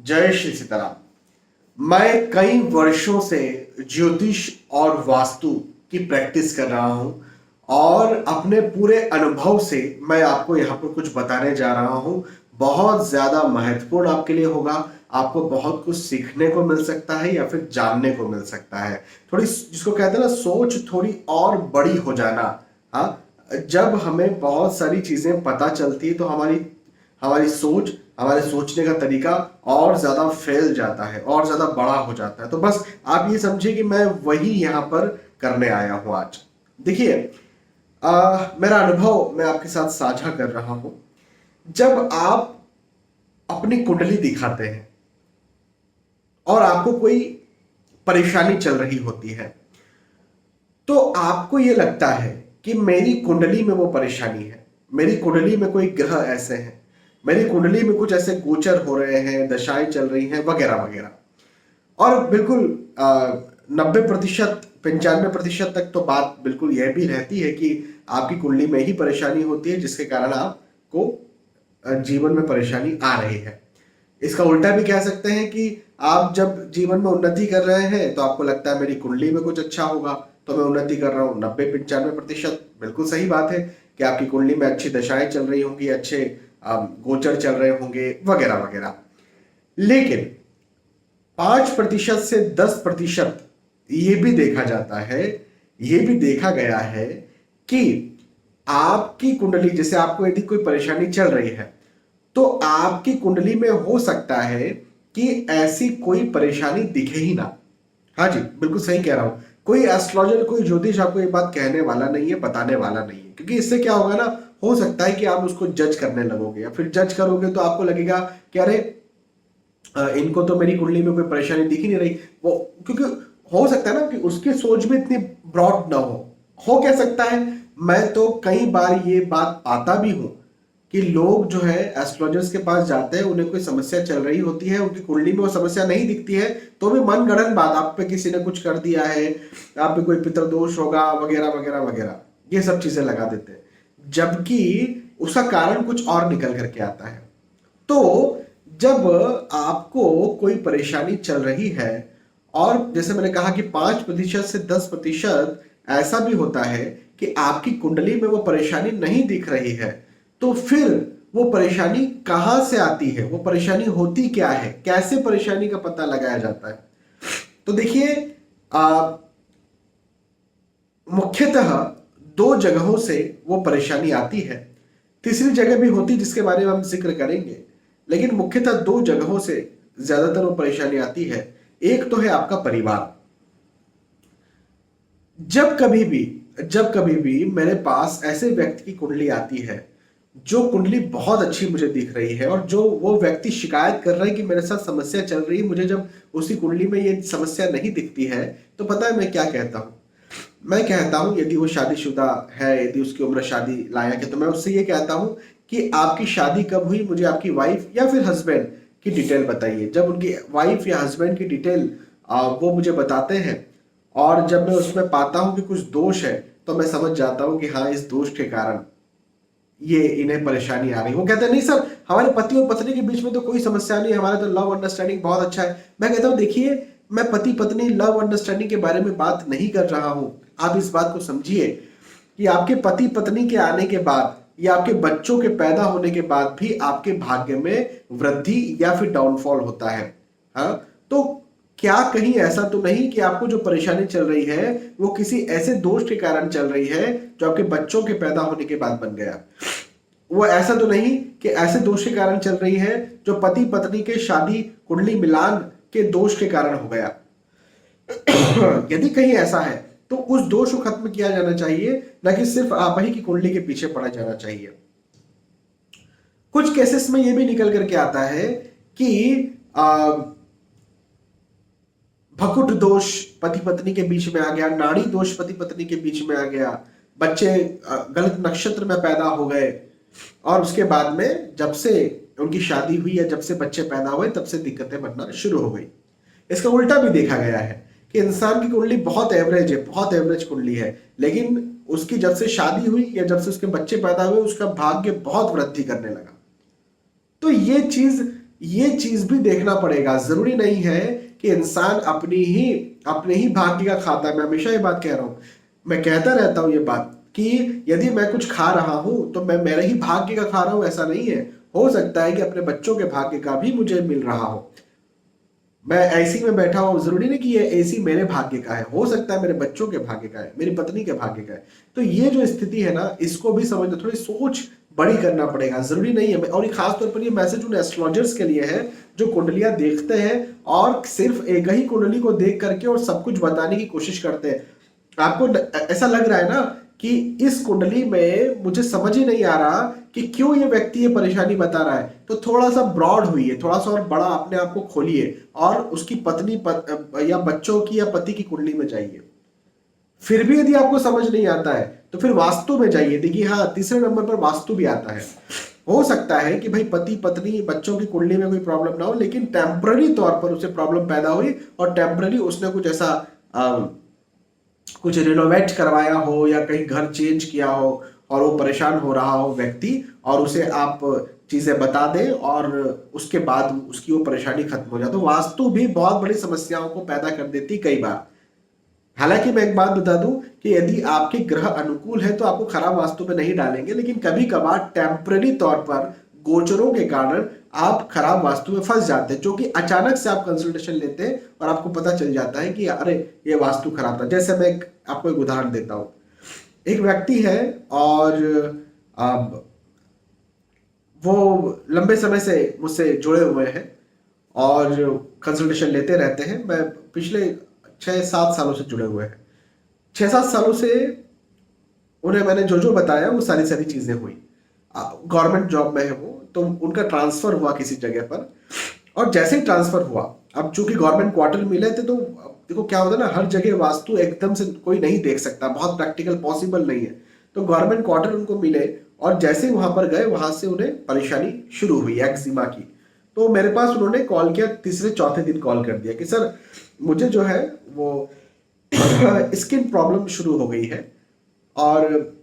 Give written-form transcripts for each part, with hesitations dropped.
जय श्री सीताराम। मैं कई वर्षों से ज्योतिष और वास्तु की प्रैक्टिस कर रहा हूं और अपने पूरे अनुभव से मैं आपको यहाँ पर कुछ बताने जा रहा हूं। बहुत ज्यादा महत्वपूर्ण आपके लिए होगा। आपको बहुत कुछ सीखने को मिल सकता है या फिर जानने को मिल सकता है। थोड़ी जिसको कहते हैं ना, सोच थोड़ी और बड़ी हो जाना। हाँ, जब हमें बहुत सारी चीजें पता चलती है तो हमारी हमारी सोच, हमारे सोचने का तरीका और ज्यादा फैल जाता है और ज्यादा बड़ा हो जाता है। तो बस आप ये समझिए कि मैं वही यहां पर करने आया हूं आज। देखिए, मेरा अनुभव मैं आपके साथ साझा कर रहा हूं। जब आप अपनी कुंडली दिखाते हैं और आपको कोई परेशानी चल रही होती है, तो आपको ये लगता है कि मेरी कुंडली में वो परेशानी है, मेरी कुंडली में कोई ग्रह ऐसे हैं, मेरी कुंडली में कुछ ऐसे गोचर हो रहे हैं, दशाएं चल रही हैं, वगैरह वगैरह। और बिल्कुल 90% 95% तक तो बात बिल्कुल यह भी रहती है कि आपकी कुंडली में ही परेशानी होती है, जिसके कारण आपको जीवन में परेशानी आ रही है। इसका उल्टा भी कह सकते हैं कि आप जब जीवन में उन्नति कर रहे हैं तो आपको लगता है मेरी कुंडली में कुछ अच्छा होगा तो मैं उन्नति कर रहा हूँ। 90-95% बिल्कुल सही बात है कि आपकी कुंडली में अच्छी दशाएं चल रही होंगी, अच्छे गोचर चल रहे होंगे, वगैरह वगैरह। लेकिन 5% से 10% ये भी देखा जाता है, ये भी देखा गया है कि आपकी कुंडली, जैसे आपको यदि कोई परेशानी चल रही है तो आपकी कुंडली में हो सकता है कि ऐसी कोई परेशानी दिखे ही ना। हाँ जी, बिल्कुल सही कह रहा हूं। कोई एस्ट्रोलॉजर, कोई ज्योतिष आपको ये बात कहने वाला नहीं है, बताने वाला नहीं है, क्योंकि इससे क्या होगा ना, हो सकता है कि आप उसको जज करने लगोगे या फिर जज करोगे तो आपको लगेगा कि अरे इनको तो मेरी कुंडली में कोई परेशानी दिख ही नहीं रही। वो क्योंकि हो सकता है ना कि उसकी सोच भी इतनी ब्रॉड ना हो क्या सकता है। मैं तो कई बार ये बात पाता भी हूं कि लोग जो है एस्ट्रोलॉजर्स के पास जाते हैं, उन्हें कोई समस्या चल रही होती है, उनकी कुंडली में वो समस्या नहीं दिखती है, तो भी मन गढ़ंत बात, आप पे किसी ने कुछ कर दिया है, आप पे कोई पितृदोष होगा, वगैरह वगैरह वगैरह, ये सब चीजें लगा देते हैं, जबकि उसका कारण कुछ और निकल करके आता है। तो जब आपको कोई परेशानी चल रही है, और जैसे मैंने कहा कि 5% से 10% ऐसा भी होता है कि आपकी कुंडली में वो परेशानी नहीं दिख रही है, तो फिर वो परेशानी कहां से आती है, वो परेशानी होती क्या है, कैसे परेशानी का पता लगाया जाता है। तो देखिए, मुख्यतः 2 जगहों से वो परेशानी आती है। तीसरी जगह भी होती जिसके बारे में हम जिक्र करेंगे, लेकिन मुख्यतः 2 जगहों से ज्यादातर वो परेशानी आती है। एक तो है आपका परिवार। जब कभी भी मेरे पास ऐसे व्यक्ति की कुंडली आती है जो कुंडली बहुत अच्छी मुझे दिख रही है, और जो वो व्यक्ति शिकायत कर रहा है कि मेरे साथ समस्या चल रही है, मुझे जब उसी कुंडली में ये समस्या नहीं दिखती है, तो पता है मैं क्या कहता हूं? मैं कहता हूं, यदि वो शादीशुदा है, यदि उसकी उम्र शादी लायक है, तो मैं उससे ये कहता हूं कि आपकी शादी कब हुई, मुझे आपकी वाइफ या फिर हस्बैंड की डिटेल बताइए। जब उनकी वाइफ या हस्बैंड की डिटेल वो मुझे बताते हैं, और जब मैं उसमें पाता हूं कि कुछ दोष है, तो मैं समझ जाता हूं कि हाँ, इस दोष के कारण ये इन्हें परेशानी आ रही। वो कहते हैं नहीं सर, हमारे पति और पत्नी के बीच में तो कोई समस्या नहीं, हमारा तो लव अंडरस्टैंडिंग बहुत अच्छा है। मैं कहता हूं देखिए, मैं पति पत्नी लव अंडरस्टैंडिंग के बारे में बात नहीं कर रहा हूं। आप इस बात को समझिए कि आपके पति पत्नी के आने के बाद या आपके बच्चों के पैदा होने के बाद भी आपके भाग्य में वृद्धि या फिर डाउनफॉल होता है। हाँ, तो क्या कहीं ऐसा तो नहीं कि आपको जो परेशानी चल रही है वो किसी ऐसे दोष के कारण चल रही है जो आपके बच्चों के पैदा होने के बाद बन गया? वो ऐसा तो नहीं कि ऐसे दोष के कारण चल रही है जो पति पत्नी के शादी कुंडली मिलान के दोष के कारण हो गया? यदि कहीं ऐसा है तो उस दोष को खत्म किया जाना चाहिए, न कि सिर्फ आप ही की कुंडली के पीछे पड़ा जाना चाहिए। कुछ केसेस में यह भी निकल करके आता है कि भकुट दोष पति पत्नी के बीच में आ गया, नाड़ी दोष पति पत्नी के बीच में आ गया, बच्चे गलत नक्षत्र में पैदा हो गए, और उसके बाद में जब से उनकी शादी हुई या जब से बच्चे पैदा हुए तब से दिक्कतें बनना शुरू हो गई। इसका उल्टा भी देखा गया है कि इंसान की कुंडली बहुत एवरेज है, बहुत एवरेज कुंडली है, लेकिन उसकी जब से शादी हुई या जब से उसके बच्चे पैदा हुए उसका भाग्य बहुत वृद्धि करने लगा। तो ये चीज ये चीज भी देखना पड़ेगा। जरूरी नहीं है कि इंसान अपने ही भाग्य का खाता है। मैं हमेशा ये बात कह रहा हूं, मैं कहता रहता हूं ये बात कि यदि मैं कुछ खा रहा हूं तो मैं मेरे ही भाग्य का खा रहा हूं, ऐसा नहीं है। हो सकता है कि अपने बच्चों के भाग्य का भी मुझे मिल रहा हो। मैं एसी में बैठा हूं, जरूरी नहीं कि ये एसी मेरे भाग्य का है, हो सकता है मेरे बच्चों के भाग्य का है, मेरी पत्नी के भाग्य का है। तो ये जो स्थिति है ना, इसको भी समझना, थोड़ी सोच बड़ी करना पड़ेगा। जरूरी नहीं है, और ये खास तौर पर ये मैसेज उन एस्ट्रोलॉजर्स के लिए है जो कुंडलियां देखते हैं और सिर्फ एक ही कुंडली को देख करके और सब कुछ बताने की कोशिश करते हैं। आपको ऐसा लग रहा है ना कि इस कुंडली में मुझे समझ ही नहीं आ रहा कि क्यों ये व्यक्ति ये परेशानी बता रहा है, तो थोड़ा सा ब्रॉड हुई है, थोड़ा सा और बड़ा अपने आप को खोलिए और उसकी पत्नी या बच्चों की या पति की कुंडली में जाइए। फिर भी यदि आपको समझ नहीं आता है तो फिर वास्तु में जाइए। देखिए हाँ, तीसरे नंबर पर वास्तु भी आता है। हो सकता है कि भाई पति पत्नी बच्चों की कुंडली में कोई प्रॉब्लम ना हो, लेकिन टेम्पररी तौर पर उसे प्रॉब्लम पैदा हुई और टेम्पररी उसने कुछ ऐसा कुछ रिनोवेट करवाया हो या कहीं घर चेंज किया हो और वो परेशान हो रहा हो व्यक्ति, और उसे आप चीजें बता दें और उसके बाद उसकी वो परेशानी खत्म हो जाए। तो वास्तु भी बहुत बड़ी समस्याओं को पैदा कर देती कई बार। हालांकि मैं एक बात बता दूं कि यदि आपके ग्रह अनुकूल है तो आपको खराब वास्तु पे नहीं डालेंगे, लेकिन कभी कभार टेम्पररी तौर पर गोचरों के कारण आप खराब वास्तु में फंस जाते हैं, जो कि अचानक से आप कंसल्टेशन लेते हैं और आपको पता चल जाता है कि अरे ये वास्तु खराब था। जैसे मैं आपको एक उदाहरण देता हूं। एक व्यक्ति है और वो लंबे समय से मुझसे जुड़े हुए हैं और कंसल्टेशन लेते रहते हैं। मैं पिछले 6-7 सालों से जुड़े हुए हैं। 6-7 सालों से उन्हें मैंने जो जो बताया वो सारी सारी चीजें हुई। गवर्नमेंट जॉब में है वो, तो उनका ट्रांसफर हुआ किसी जगह पर, और जैसे ही ट्रांसफर हुआ, अब चूंकि गवर्नमेंट क्वार्टर मिले थे, तो देखो क्या होता है ना, हर जगह वास्तु एकदम से कोई नहीं देख सकता, बहुत प्रैक्टिकल पॉसिबल नहीं है। तो गवर्नमेंट क्वार्टर उनको मिले और जैसे ही वहां पर गए, वहां से उन्हें परेशानी शुरू हुई एक्जिमा की। तो मेरे पास उन्होंने कॉल किया, तीसरे चौथे दिन कॉल कर दिया कि सर मुझे जो है वो स्किन प्रॉब्लम शुरू हो गई है, और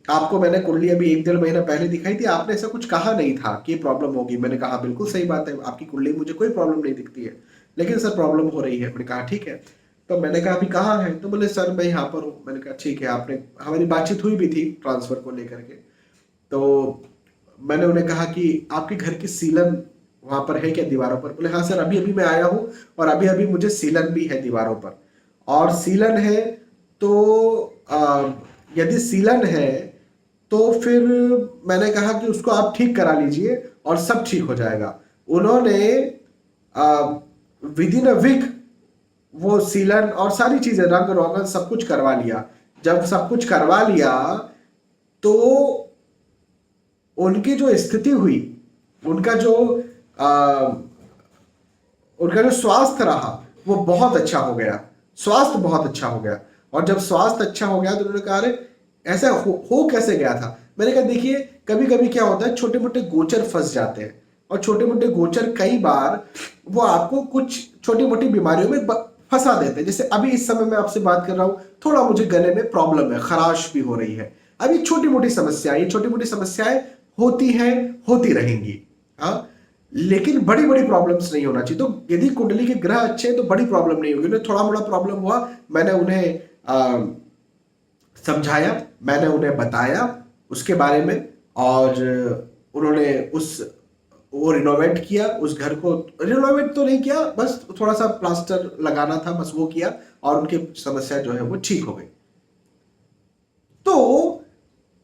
आपको मैंने कुंडली अभी 1-1.5 महीना पहले दिखाई थी, आपने ऐसा कुछ कहा नहीं था कि प्रॉब्लम होगी। मैंने कहा बिल्कुल सही बात है, आपकी कुंडली मुझे कोई प्रॉब्लम नहीं दिखती है, लेकिन सर प्रॉब्लम हो रही है। मैंने कहा ठीक है। तो मैंने कहा अभी कहाँ है, तो बोले सर मैं यहाँ पर हूँ। मैंने कहा ठीक है। आपने, हमारी बातचीत हुई भी थी ट्रांसफर को लेकर के। तो मैंने उन्हें कहा कि आपके घर की सीलन वहां पर है क्या दीवारों पर? बोले हाँ सर, अभी अभी मैं आया हूँ और अभी अभी मुझे सीलन भी है दीवारों पर। और सीलन है तो यदि सीलन है तो फिर मैंने कहा कि उसको आप ठीक करा लीजिए और सब ठीक हो जाएगा। उन्होंने विद इन अ वीक वो सीलन और सारी चीजें, रंग रोगन सब कुछ करवा लिया। जब सब कुछ करवा लिया तो उनकी जो स्थिति हुई, उनका जो उनका जो स्वास्थ्य रहा वो बहुत अच्छा हो गया। स्वास्थ्य बहुत अच्छा हो गया। और जब स्वास्थ्य अच्छा हो गया तो उन्होंने कहा अरे ऐसा हो कैसे गया था? मैंने कहा देखिए, कभी कभी क्या होता है, छोटे मोटे गोचर फंस जाते हैं, और छोटे मोटे गोचर कई बार वो आपको कुछ छोटी मोटी बीमारियों में फंसा देते हैं। जैसे अभी इस समय मैं आपसे बात कर रहा हूं, थोड़ा मुझे गले में प्रॉब्लम है, खराश भी हो रही है। अभी छोटी मोटी समस्याएं, ये छोटी मोटी समस्याएं होती हैं, होती रहेंगी, हाँ, लेकिन बड़ी बड़ी प्रॉब्लम्स नहीं होना चाहिए। तो यदि कुंडली के ग्रह अच्छे हैं तो बड़ी प्रॉब्लम नहीं होगी। उन्हें थोड़ा मोड़ा प्रॉब्लम हुआ, मैंने उन्हें समझाया, मैंने उन्हें बताया उसके बारे में, और उन्होंने वो रिनोवेट किया उस घर को। रिनोवेट तो नहीं किया, बस थोड़ा सा प्लास्टर लगाना था, बस वो किया और उनकी समस्या जो है वो ठीक हो गई। तो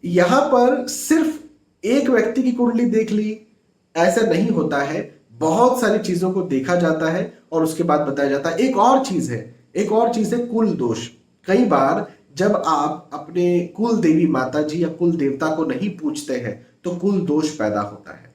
यहां पर सिर्फ एक व्यक्ति की कुंडली देख ली ऐसा नहीं होता है, बहुत सारी चीजों को देखा जाता है और उसके बाद बताया जाता है। एक और चीज है कुल दोष। कई बार जब आप अपने कुल देवी माता जी या कुल देवता को नहीं पूछते हैं तो कुल दोष पैदा होता है।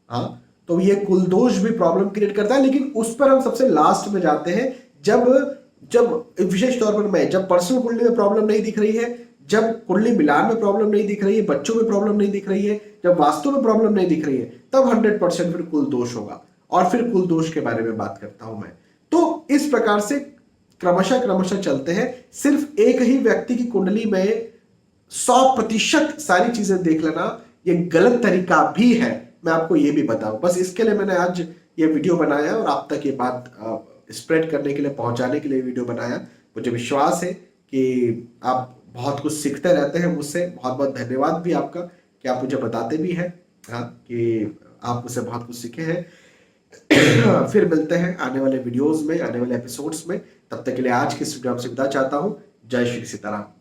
हाँ, तो ये कुल दोष भी प्रॉब्लम क्रिएट करता है, लेकिन उस पर हम सबसे लास्ट में जाते हैं जब जब विशेष तौर पर मैं, जब पर्सनल कुंडली में प्रॉब्लम नहीं दिख रही है, जब कुंडली मिलान में प्रॉब्लम नहीं दिख रही है, बच्चों में प्रॉब्लम नहीं दिख रही है, जब वास्तु में प्रॉब्लम नहीं दिख रही है, तब 100% फिर कुल दोष होगा। और फिर कुल दोष के बारे में बात करता हूं मैं। तो इस प्रकार से क्रमशः चलते हैं। सिर्फ एक ही व्यक्ति की कुंडली में 100% सारी चीजें देख लेना ये गलत तरीका भी है। मैं आपको ये भी बताऊं। बस इसके लिए मैंने आज ये वीडियो बनाया और आप तक ये बात स्प्रेड करने के लिए, पहुंचाने के लिए वीडियो बनाया। मुझे विश्वास है कि आप बहुत कुछ सीखते रहते हैं मुझसे। बहुत बहुत धन्यवाद भी आपका कि आप मुझे बताते भी हैं, हाँ, कि आप मुझसे बहुत कुछ सीखे हैं। फिर मिलते हैं आने वाले वीडियोस में, आने वाले एपिसोड्स में। तब तक के लिए आज की इस वीडियो आपसे विदा चाहता हूँ। जय श्री सीताराम।